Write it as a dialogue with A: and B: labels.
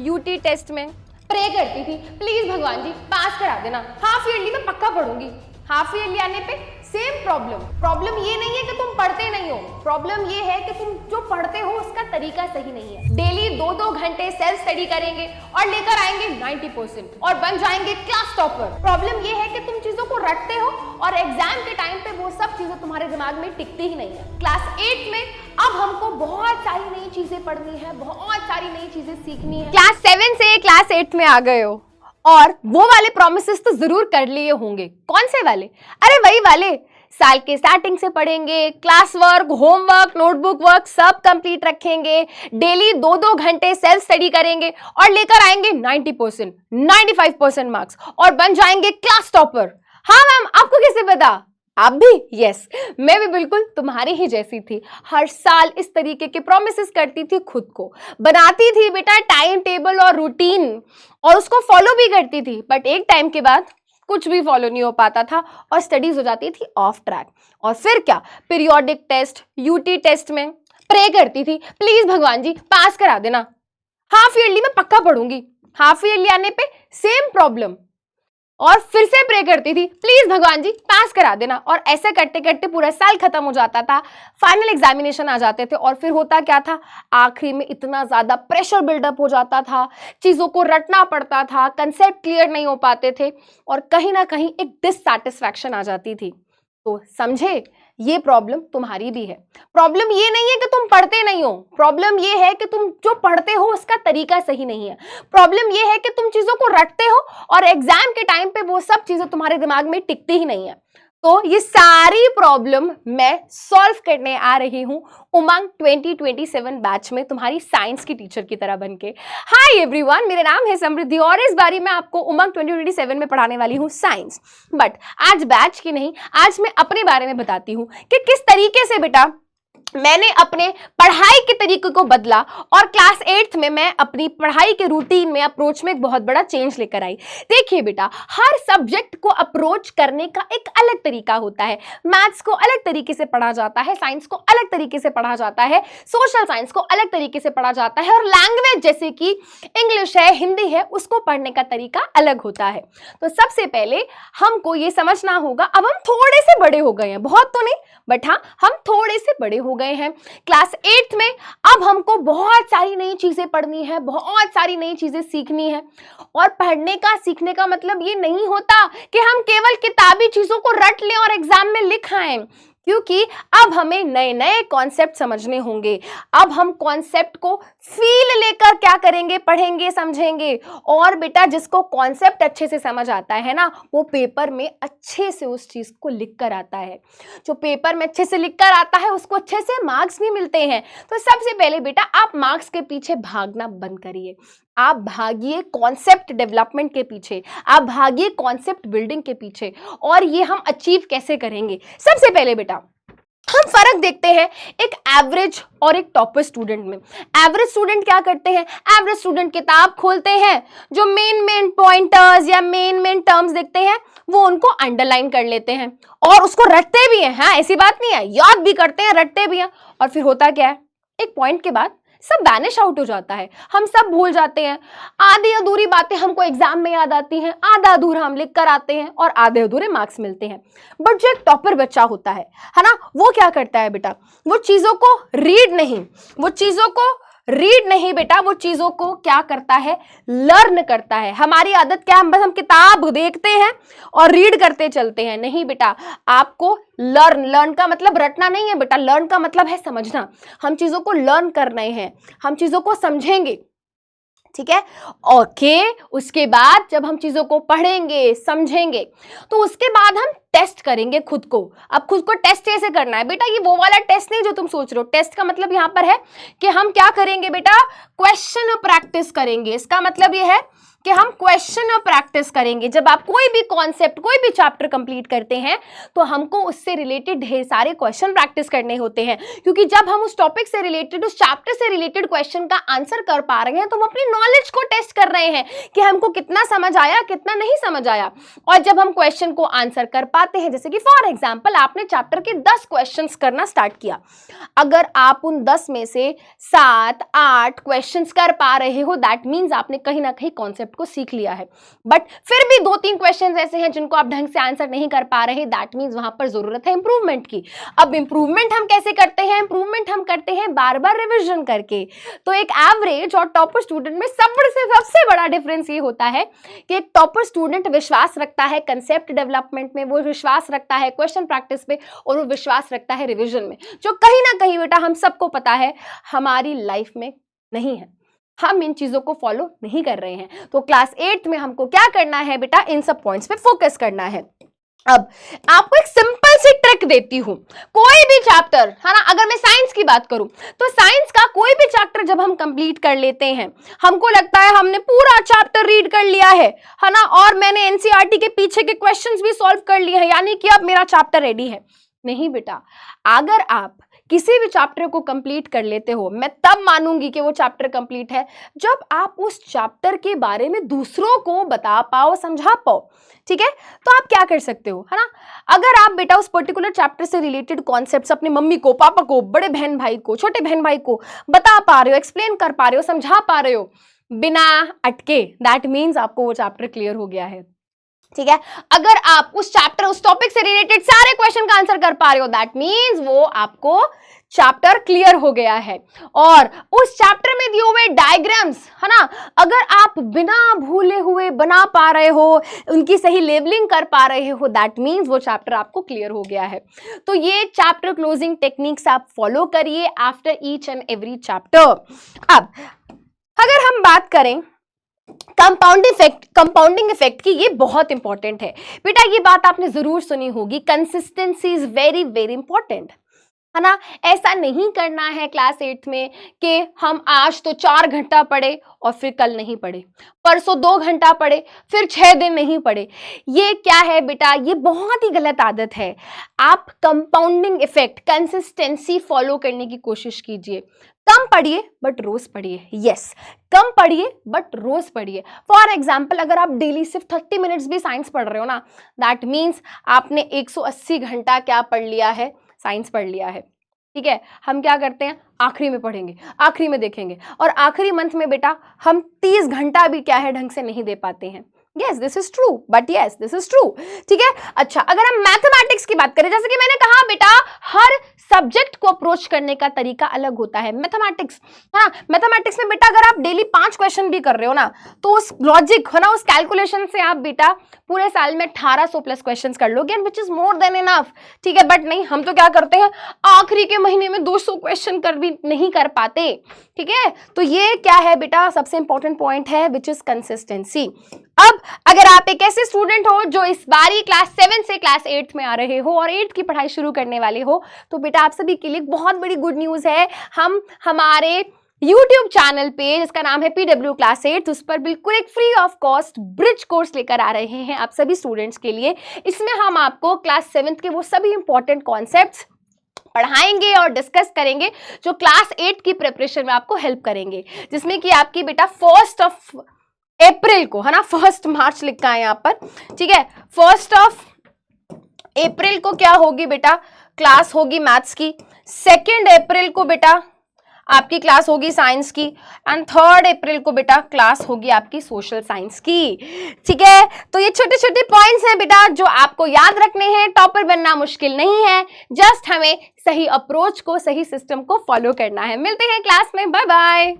A: UT test में pray करती थी प्लीज भगवान जी पास करा देना, हाफ ईयरली में पक्का पढ़ूंगी। हाफ ईयरली आने पे सेम प्रॉब्लम ये नहीं है कि तुम पढ़ते नहीं हो, प्रॉब्लम ये है कि तुम जो पढ़ते हो उसका तरीका सही नहीं है। डेली 2-2 घंटे सेल्फ स्टडी करेंगे और लेकर आएंगे 90% और बन जाएंगे क्लास टॉपर। प्रॉब्लम ये है कि तुम चीजों को रटते हो और एग्जाम के टाइम पे वो सब चीजें तुम्हारे दिमाग में टिकती ही नहीं है। क्लास 8 में अब हमको बहुत सारी नई चीजें पढ़नी है, बहुत सारी नई चीजें सीखनी है। क्लास 7 से क्लास 8 में आ गए हो और वो वाले प्रॉमिसेस तो जरूर कर लिए होंगे। कौन से वाले? अरे वही वाले, साल के स्टार्टिंग से पढ़ेंगे, class work, homework, notebook work सब कंप्लीट रखेंगे, डेली 2-2 घंटे सेल्फ स्टडी करेंगे और लेकर आएंगे 90%, 95% मार्क्स और बन जाएंगे क्लास टॉपर। हाँ मैम, आपको कैसे पता? आप भी? यस, मैं भी बिल्कुल तुम्हारी ही जैसी थी। हर साल इस तरीके के प्रॉमिसेस करती थी, खुद को बनाती थी बेटा टाइम टेबल और रूटीन और उसको फॉलो भी करती थी, बट एक टाइम के बाद कुछ भी फॉलो नहीं हो पाता था और स्टडीज हो जाती थी ऑफ ट्रैक। और फिर क्या, पीरियोडिक टेस्ट, यूटी टेस्ट में प्रे करती थी प्लीज भगवान जी पास करा देना, हाफ ईयरली में पक्का पढ़ूंगी। हाफ ईयरली आने पे सेम प्रॉब्लम और फिर से प्रे करती थी प्लीज भगवान जी पास करा देना और ऐसे करते करते पूरा साल खत्म हो जाता था। फाइनल एग्जामिनेशन आ जाते थे और फिर होता क्या था, आखिरी में इतना ज्यादा प्रेशर बिल्डअप हो जाता था, चीजों को रटना पड़ता था, कंसेप्ट क्लियर नहीं हो पाते थे और कहीं ना कहीं एक डिससैटिस्फैक्शन आ जाती थी। तो समझे, ये प्रॉब्लम तुम्हारी भी है। प्रॉब्लम ये नहीं है कि तुम पढ़ते नहीं हो, प्रॉब्लम ये है कि तुम जो पढ़ते हो उसका तरीका सही नहीं है। प्रॉब्लम ये है कि तुम चीजों को रटते हो और एग्जाम के टाइम पे वो सब चीजें तुम्हारे दिमाग में टिकती ही नहीं है। तो ये सारी प्रॉब्लम मैं सॉल्व करने आ रही हूं उमंग 2027 बैच में तुम्हारी साइंस की टीचर की तरह बनके। हाय एवरीवन, मेरा नाम है समृद्धि और इस बारी मैं आपको उमंग 2027 में पढ़ाने वाली हूं साइंस। बट आज बैच की नहीं, आज मैं अपने बारे में बताती हूं कि किस तरीके से बेटा मैंने अपने पढ़ाई के तरीके को बदला और क्लास 8th में मैं अपनी पढ़ाई के रूटीन में अप्रोच में एक बहुत बड़ा चेंज लेकर आई। देखिए बेटा, हर सब्जेक्ट को अप्रोच करने का एक अलग तरीका होता है। मैथ्स को अलग तरीके से पढ़ा जाता है, साइंस को अलग तरीके से पढ़ा जाता है, सोशल साइंस को अलग तरीके से पढ़ा जाता है और लैंग्वेज जैसे कि इंग्लिश है, हिंदी है, उसको पढ़ने का तरीका अलग होता है। तो सबसे पहले हमको ये समझना होगा, अब हम थोड़े से बड़े हो गए हैं, बहुत तो नहीं बट हाँ हम थोड़े से बड़े हो गए हैं। क्लास 8th में अब हमको बहुत सारी नई चीजें पढ़नी है, बहुत सारी नई चीजें सीखनी है और पढ़ने का सीखने का मतलब ये नहीं होता कि हम केवल किताबी चीजों को रट लें और एग्जाम में लिख आएं, क्योंकि अब हमें नए नए कॉन्सेप्ट समझने होंगे। अब हम कॉन्सेप्ट को फील लेकर क्या करेंगे, पढ़ेंगे, समझेंगे। और बेटा जिसको कॉन्सेप्ट अच्छे से समझ आता है ना, वो पेपर में अच्छे से उस चीज को लिख कर आता है। जो पेपर में अच्छे से लिख कर आता है उसको अच्छे से मार्क्स भी मिलते हैं। तो सबसे पहले बेटा आप मार्क्स के पीछे भागना बंद करिए, आप भागिए कॉन्सेप्ट डेवलपमेंट के पीछे, आप भागिए कॉन्सेप्ट बिल्डिंग के पीछे। और ये हम अचीव कैसे करेंगे? सबसे पहले बेटा हम फर्क देखते हैं एक एवरेज और एक टॉपर स्टूडेंट में। एवरेज स्टूडेंट क्या करते हैं? एवरेज स्टूडेंट किताब खोलते हैं, जो मेन पॉइंटर्स या मेन टर्म्स देखते हैं वो उनको अंडरलाइन कर लेते हैं और उसको रटते भी हैं। हाँ, ऐसी बात नहीं है, याद भी करते हैं, रटते भी हैं। और फिर होता क्या है, एक पॉइंट के बाद सब वैनिश आउट हो जाता है, हम सब भूल जाते हैं। आधी अधूरी बातें हमको एग्जाम में याद आती हैं, आधा अधूरा हम लिख कर आते हैं और आधे अधूरे मार्क्स मिलते हैं। बट जो एक टॉपर बच्चा होता है ना, वो क्या करता है बेटा, वो चीजों को रीड नहीं बेटा, वो चीजों को क्या करता है, लर्न करता है। हमारी आदत क्या है, बस हम किताब देखते हैं और रीड करते चलते हैं। नहीं बेटा, आपको लर्न का मतलब रटना नहीं है बेटा, लर्न का मतलब है समझना। हम चीजों को लर्न कर रहे हैं, हम चीजों को समझेंगे, ठीक है? ओके, उसके बाद जब हम चीजों को पढ़ेंगे, समझेंगे, तो उसके बाद हम टेस्ट करेंगे खुद को। अब खुद को टेस्ट कैसे करना है बेटा? ये वो वाला टेस्ट नहीं जो तुम सोच रहे हो। टेस्ट का मतलब यहां पर है कि हम क्या करेंगे बेटा, क्वेश्चन प्रैक्टिस करेंगे। इसका मतलब ये है कि हम क्वेश्चन प्रैक्टिस करेंगे। जब आप कोई भी कॉन्सेप्ट, कोई भी चैप्टर कंप्लीट करते हैं तो हमको उससे रिलेटेड ढेर सारे क्वेश्चन प्रैक्टिस करने होते हैं, क्योंकि जब हम उस टॉपिक से रिलेटेड, उस चैप्टर से रिलेटेड क्वेश्चन का आंसर कर पा रहे हैं तो हम अपनी नॉलेज को टेस्ट कर रहे हैं कि हमको कितना समझ आया, कितना नहीं समझ आया। और जब हम क्वेश्चन को आंसर कर पा आते हैं, जैसे कि फॉर एग्जाम्पल आपने चैप्टर के 10 क्वेश्चंस करना स्टार्ट किया, अगर आप उन 10 में से 7-8 क्वेश्चंस कर पा रहे हो, दैट मीन्स आपने कहीं ना कहीं कॉन्सेप्ट को सीख लिया है। बट फिर भी 2-3 क्वेश्चंस ऐसे हैं जिनको आप ढंग से आंसर नहीं कर पा रहे, दैट मीन्स वहां पर जरूरत है इंप्रूवमेंट की। अब इंप्रूवमेंट हम कैसे करते हैं? इंप्रूवमेंट हम करते हैं बार बार रिविजन करके। तो एक एवरेज और टॉपर स्टूडेंट में सबसे बड़ा डिफरेंस ये होता है कि एक टॉपर स्टूडेंट विश्वास रखता है कंसेप्ट डेवलपमेंट में, वो विश्वास रखता है क्वेश्चन प्रैक्टिस पे, और वो विश्वास रखता है रिवीजन में, जो कहीं ना कहीं बेटा हम सबको पता है हमारी लाइफ में नहीं है। हम इन चीजों को फॉलो नहीं कर रहे हैं। तो क्लास 8 में हमको क्या करना है बेटा? इन सब पॉइंट्स पे फोकस करना है। अब आपको एक सिंपल सी ट्रिक देती हूं, कोई भी चैप्टर, है ना, अगर मैं साइंस की बात करूं तो साइंस का कोई भी चैप्टर जब हम कंप्लीट कर लेते हैं, हमको लगता है हमने पूरा चैप्टर रीड कर लिया है ना, और मैंने एनसीईआरटी के पीछे के क्वेश्चंस भी सॉल्व कर लिए हैं, यानी कि अब मेरा चैप्टर रेडी है। नहीं बेटा, अगर आप किसी भी चैप्टर को कंप्लीट कर लेते हो, मैं तब मानूंगी कि वो चैप्टर कंप्लीट है जब आप उस चैप्टर के बारे में दूसरों को बता पाओ, समझा पाओ। ठीक है, तो आप क्या कर सकते हो, है ना, अगर आप बेटा उस पर्टिकुलर चैप्टर से रिलेटेड कॉन्सेप्ट्स अपने मम्मी को, पापा को, बड़े बहन भाई को, छोटे बहन भाई को बता पा रहे हो, एक्सप्लेन कर पा रहे हो, समझा पा रहे हो बिना अटके, दैट मीन्स आपको वो चैप्टर क्लियर हो गया है। ठीक है, अगर आप उस चैप्टर, उस टॉपिक से रिलेटेड सारे क्वेश्चन का आंसर कर पा रहे हो, दैट मीन्स वो आपको चैप्टर क्लियर हो गया है। और उस चैप्टर में दिए हुए डायग्राम्स, है ना, अगर आप बिना भूले हुए बना पा रहे हो, उनकी सही लेबलिंग कर पा रहे हो, दैट मीन्स वो चैप्टर आपको क्लियर हो गया है। तो ये चैप्टर क्लोजिंग टेक्निक्स आप फॉलो करिए after each and every chapter. अब अगर हम बात करें कंपाउंडिंग इफेक्ट की, ये बहुत इंपॉर्टेंट है बेटा, ये बात आपने जरूर सुनी होगी, consistency is very very important, है ना। ऐसा नहीं करना है क्लास 8 में कि हम आज तो 4 घंटा पढ़े और फिर कल नहीं पढ़े, परसों 2 घंटा पढ़े फिर 6 दिन नहीं पढ़े। ये क्या है बेटा? ये बहुत ही गलत आदत है। आप कंपाउंडिंग इफेक्ट, कंसिस्टेंसी फॉलो करने की कोशिश कीजिए। कम पढ़िए बट रोज पढ़िए। यस, कम पढ़िए बट रोज पढ़िए। फॉर एग्जाम्पल, अगर आप डेली सिर्फ 30 मिनट्स भी साइंस पढ़ रहे हो ना, दैट मीन्स आपने 180 घंटा क्या पढ़ लिया है? साइंस पढ़ लिया है। ठीक है, हम क्या करते हैं? आखिरी में पढ़ेंगे, आखिरी में देखेंगे, और आखिरी मंथ में बेटा हम 30 घंटा भी क्या है ढंग से नहीं दे पाते हैं। Yes, this is true, but yes, this is true. ठीक है, अच्छा, अगर हम मैथमेटिक्स की बात करें, जैसे कि मैंने कहा बेटा, हर सब्जेक्ट को अप्रोच करने का तरीका अलग होता है। मैथमेटिक्स, हाँ, मैथमेटिक्स में बेटा अगर आप डेली 5 क्वेश्चन भी कर रहे हो ना, तो उस लॉजिक, है ना, उस कैलकुलेशन से आप बेटा पूरे साल में 1800 प्लस क्वेश्चंस कर लोगे, and which is more than enough. ठीक है, बट नहीं, हम तो क्या करते हैं, आखिरी के महीने में 200 क्वेश्चन कर भी नहीं कर पाते। ठीक है, तो ये क्या है बेटा? सबसे इंपॉर्टेंट पॉइंट है, विच इज कंसिस्टेंसी। अब अगर आप एक ऐसे स्टूडेंट हो जो इस बारी क्लास 7 से क्लास 8 में आ रहे हो और 8 की पढ़ाई शुरू करने वाले हो, तो बेटा आप सभी के लिए बहुत बड़ी गुड न्यूज है। हम हमारे YouTube चैनल पे, जिसका नाम है PW क्लास 8, उस पर बिल्कुल एक free of cost bridge course लेकर आ रहे हैं आप सभी स्टूडेंट्स के लिए। इसमें हम आपको क्लास 7 के वो सभी इंपॉर्टेंट कॉन्सेप्ट्स पढ़ाएंगे और डिस्कस करेंगे जो क्लास 8 की प्रिपरेशन में आपको हेल्प करेंगे, जिसमें कि आपकी बेटा 1 अप्रैल को, है ना, 1 मार्च लिखा है यहाँ पर। ठीक है, 1 अप्रैल को क्या होगी बेटा? क्लास होगी मैथ्स की। 2 अप्रैल को बेटा आपकी क्लास होगी साइंस की, एंड 3 अप्रैल को बेटा क्लास होगी आपकी सोशल साइंस की। ठीक है, तो ये छोटे छोटे पॉइंट्स हैं बेटा जो आपको याद रखने हैं। टॉपर बनना मुश्किल नहीं है, जस्ट हमें सही अप्रोच को, सही सिस्टम को फॉलो करना है। मिलते हैं क्लास में, बाय बाय।